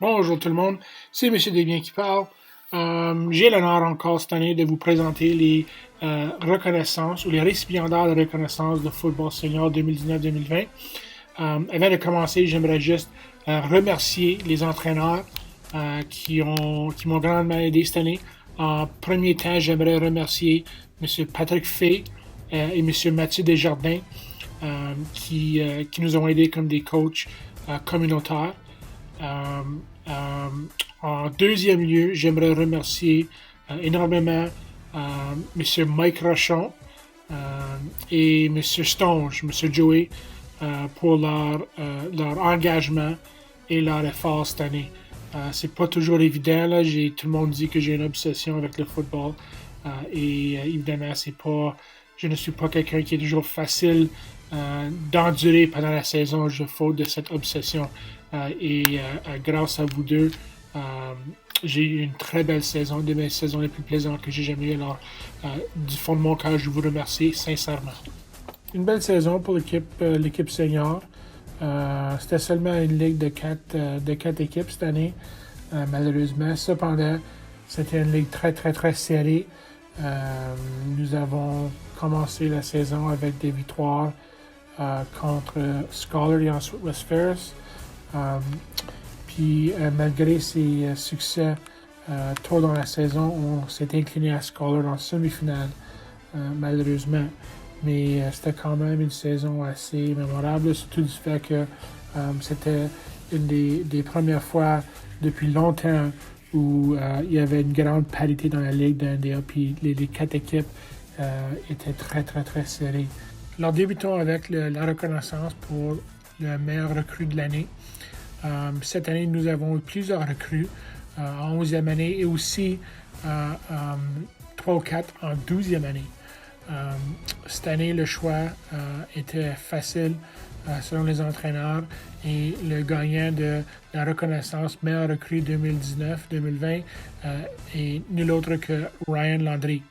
Bonjour tout le monde, c'est Monsieur Desbiens qui parle. J'ai l'honneur encore cette année de vous présenter les reconnaissances ou les récipiendaires de reconnaissance de football senior 2019-2020. Avant de commencer, j'aimerais juste remercier les entraîneurs qui m'ont grandement aidé cette année. En premier temps, j'aimerais remercier Monsieur Patrick Fay et Monsieur Mathieu Desjardins qui nous ont aidés comme des coachs communautaires. Euh, euh, En deuxième lieu, j'aimerais remercier énormément M. Mike Rochon euh, et M. Stonge, M. Joey, pour leur engagement et leur effort cette année. C'est pas toujours évident. Là. Tout le monde dit que j'ai une obsession avec le football. Évidemment, je ne suis pas quelqu'un qui est toujours facile d'endurer pendant la saison, je faute de cette obsession. Grâce à vous deux, euh, j'ai eu une très belle saison, une de mes saisons les plus plaisantes que j'ai jamais eues. Alors, du fond de mon cœur, je vous remercie sincèrement. Une belle saison pour l'équipe senior. C'était seulement une ligue de quatre équipes cette année, malheureusement. Cependant, c'était une ligue très, très, très serrée. Nous avons commencé la saison avec des victoires contre Scholar et ensuite West Ferris. Malgré ces succès tôt dans la saison, on s'est incliné à Scholar en semi-finale, malheureusement. Mais c'était quand même une saison assez mémorable, surtout du fait que c'était une des premières fois depuis longtemps où il y avait une grande parité dans la ligue d'India, puis les quatre équipes étaient très, très, très serrées. Alors, débutons avec la reconnaissance pour le meilleur recrue de l'année. Cette année, nous avons eu plusieurs recrues en 11e année et aussi 3 ou 4 en 12e année. Cette année, le choix était facile selon les entraîneurs et le gagnant de la reconnaissance meilleur recrue 2019-2020 est nul autre que Ryan Landry.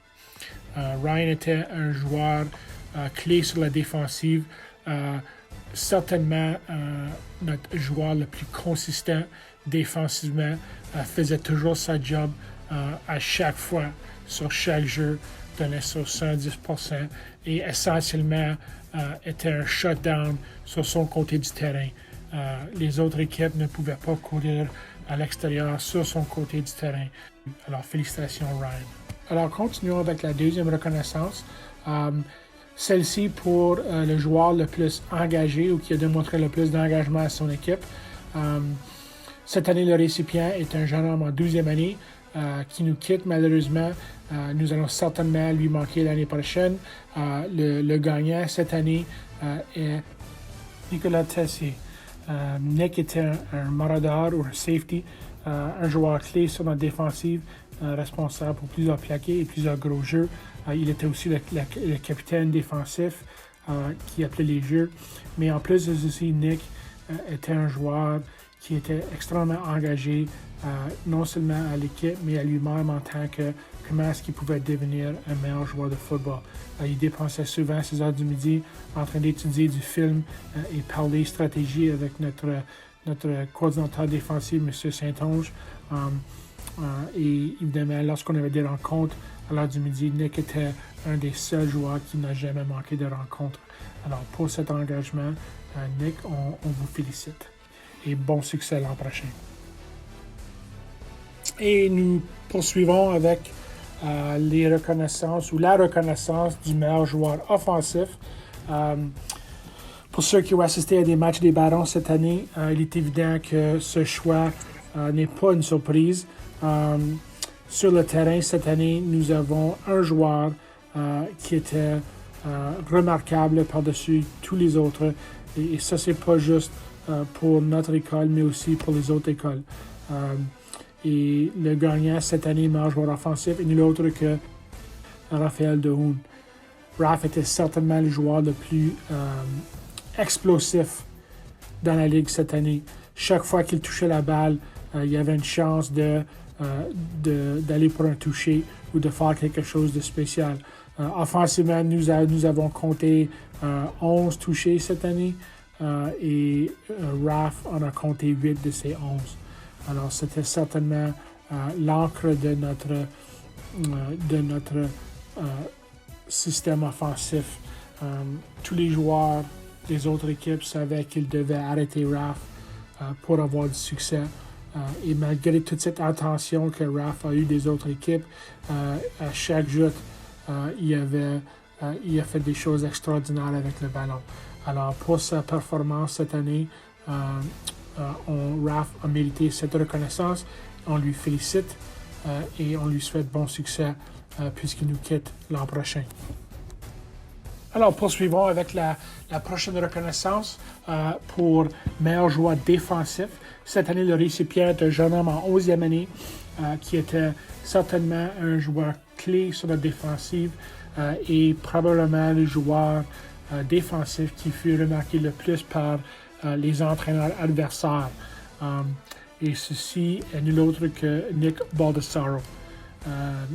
Ryan était un joueur clé sur la défensive, certainement notre joueur le plus consistant défensivement, faisait toujours sa job à chaque fois, sur chaque jeu, donnait sur 110% et essentiellement était un shutdown sur son côté du terrain. Les autres équipes ne pouvaient pas courir à l'extérieur sur son côté du terrain. Alors, félicitations Ryan. Alors, continuons avec la deuxième reconnaissance. Celle-ci pour le joueur le plus engagé ou qui a démontré le plus d'engagement à son équipe. Cette année, le récipient est un jeune homme en 12e année qui nous quitte malheureusement. Nous allons certainement lui manquer l'année prochaine. Le gagnant cette année est Nicolas Tessier. Nick était un marauder ou un safety, un joueur clé sur notre défensive, responsable pour plusieurs plaqués et plusieurs gros jeux. Il était aussi le capitaine défensif qui appelait les jeux. Mais en plus de ceci, Nick était un joueur qui était extrêmement engagé, non seulement à l'équipe, mais à lui-même en tant que comment est-ce qu'il pouvait devenir un meilleur joueur de football. Il dépensait souvent ses heures du midi en train d'étudier du film et parler stratégie avec notre coordinateur défensif, M. Saint-Onge. Et évidemment, lorsqu'on avait des rencontres à l'heure du midi, Nick était un des seuls joueurs qui n'a jamais manqué de rencontres. Alors, pour cet engagement, Nick, on vous félicite. Et bon succès l'an prochain. Et nous poursuivons avec les reconnaissances ou la reconnaissance du meilleur joueur offensif. Pour ceux qui ont assisté à des matchs des Barons cette année, il est évident que ce choix n'est pas une surprise. Sur le terrain cette année, nous avons un joueur qui était remarquable par-dessus tous les autres. Et ça, c'est pas juste pour notre école, mais aussi pour les autres écoles. Et le gagnant cette année, meilleur joueur offensif, est nul autre que Raphaël Dehoun. Raph était certainement le joueur le plus explosif dans la ligue cette année. Chaque fois qu'il touchait la balle, il y avait une chance d'aller pour un toucher ou de faire quelque chose de spécial. Offensivement, nous avons compté 11 touchés cette année et Raph en a compté 8 de ces 11. Alors, c'était certainement l'encre de notre système offensif. Tous les joueurs des autres équipes savaient qu'ils devaient arrêter Raph pour avoir du succès. Et malgré toute cette attention que Raph a eue des autres équipes, à chaque jeu, il a fait des choses extraordinaires avec le ballon. Alors, pour sa performance cette année, Raph a mérité cette reconnaissance. On lui félicite et on lui souhaite bon succès puisqu'il nous quitte l'an prochain. Alors, poursuivons avec la prochaine reconnaissance pour meilleur joueur défensif. Cette année, le récipient est un jeune homme en 11e année qui était certainement un joueur clé sur la défensive et probablement le joueur défensif qui fut remarqué le plus par les entraîneurs adversaires. Et ceci est nul autre que Nick Baldessaro.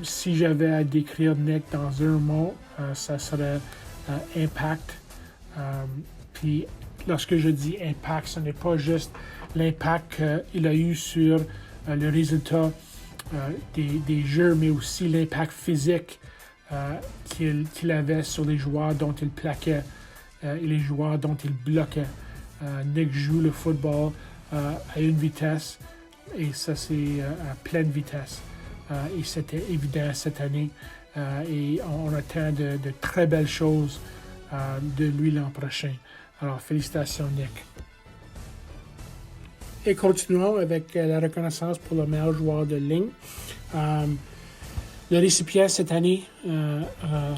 Si j'avais à décrire Nick dans un mot, ça serait impact. Puis lorsque je dis impact, ce n'est pas juste l'impact qu'il a eu sur le résultat des jeux, mais aussi l'impact physique qu'il avait sur les joueurs dont il plaquait et les joueurs dont il bloquait. Nick joue le football à une vitesse et ça c'est à pleine vitesse. Et c'était évident cette année et on attend de très belles choses de lui l'an prochain. Alors félicitations Nick. Et continuons avec la reconnaissance pour le meilleur joueur de ligne. Le récipient cette année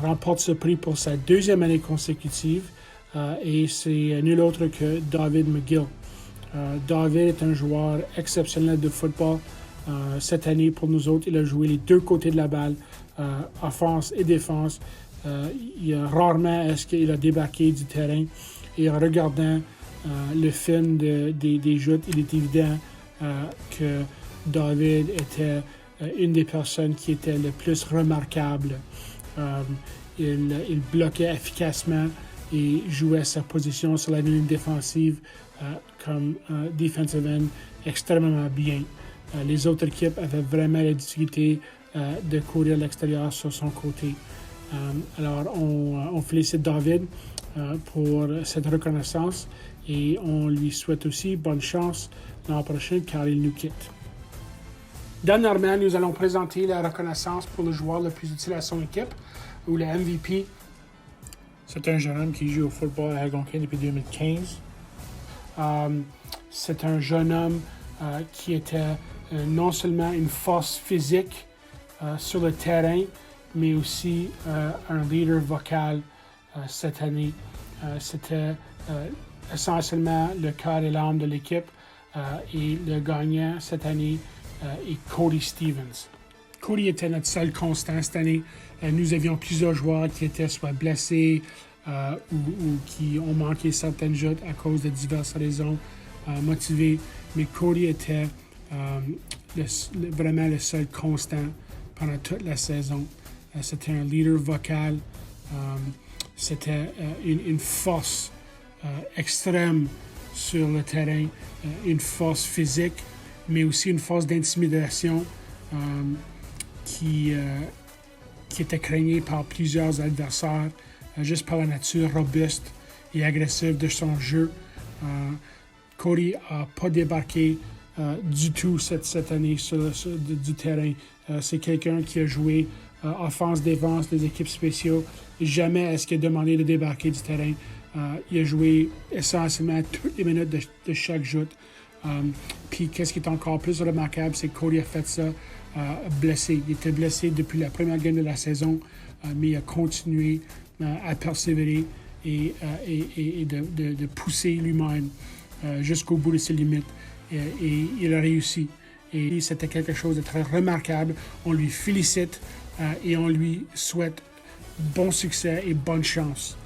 remporte ce prix pour sa deuxième année consécutive et c'est nul autre que David McGill. David est un joueur exceptionnel de football. Cette année, pour nous autres, il a joué les deux côtés de la balle, offense et défense. Rarement est-ce qu'il a débarqué du terrain. Et en regardant le film des joutes, il est évident que David était une des personnes qui était le plus remarquable. Il bloquait efficacement et jouait sa position sur la ligne défensive comme defensive end extrêmement bien. Les autres équipes avaient vraiment la difficulté de courir à l'extérieur sur son côté. Alors, on félicite David pour cette reconnaissance et on lui souhaite aussi bonne chance l'an prochain car il nous quitte. Dernièrement, nous allons présenter la reconnaissance pour le joueur le plus utile à son équipe ou le MVP. C'est un jeune homme qui joue au football à Algonquin depuis 2015. C'est un jeune homme qui était non seulement une force physique sur le terrain, mais aussi un leader vocal cette année. C'était essentiellement le cœur et l'âme de l'équipe et le gagnant cette année est Cody Stevens. Cody était notre seul constant cette année. Nous avions plusieurs joueurs qui étaient soit blessés ou qui ont manqué certaines joutes à cause de diverses raisons motivées. Mais Cody était vraiment le seul constant pendant toute la saison. C'était un leader vocal. C'était une force extrême sur le terrain, une force physique, mais aussi une force d'intimidation qui était craignée par plusieurs adversaires, juste par la nature robuste et agressive de son jeu. Cody n'a pas débarqué du tout cette année du terrain. C'est quelqu'un qui a joué offense-défense des équipes spéciaux. Jamais est-ce qu'il a demandé de débarquer du terrain. Il a joué essentiellement toutes les minutes de chaque joute. Puis qu'est-ce qui est encore plus remarquable, c'est que Cody a fait ça blessé. Il était blessé depuis la première game de la saison, mais il a continué à persévérer et de pousser lui-même jusqu'au bout de ses limites. Et il a réussi. Et c'était quelque chose de très remarquable. On lui félicite et on lui souhaite bon succès et bonne chance.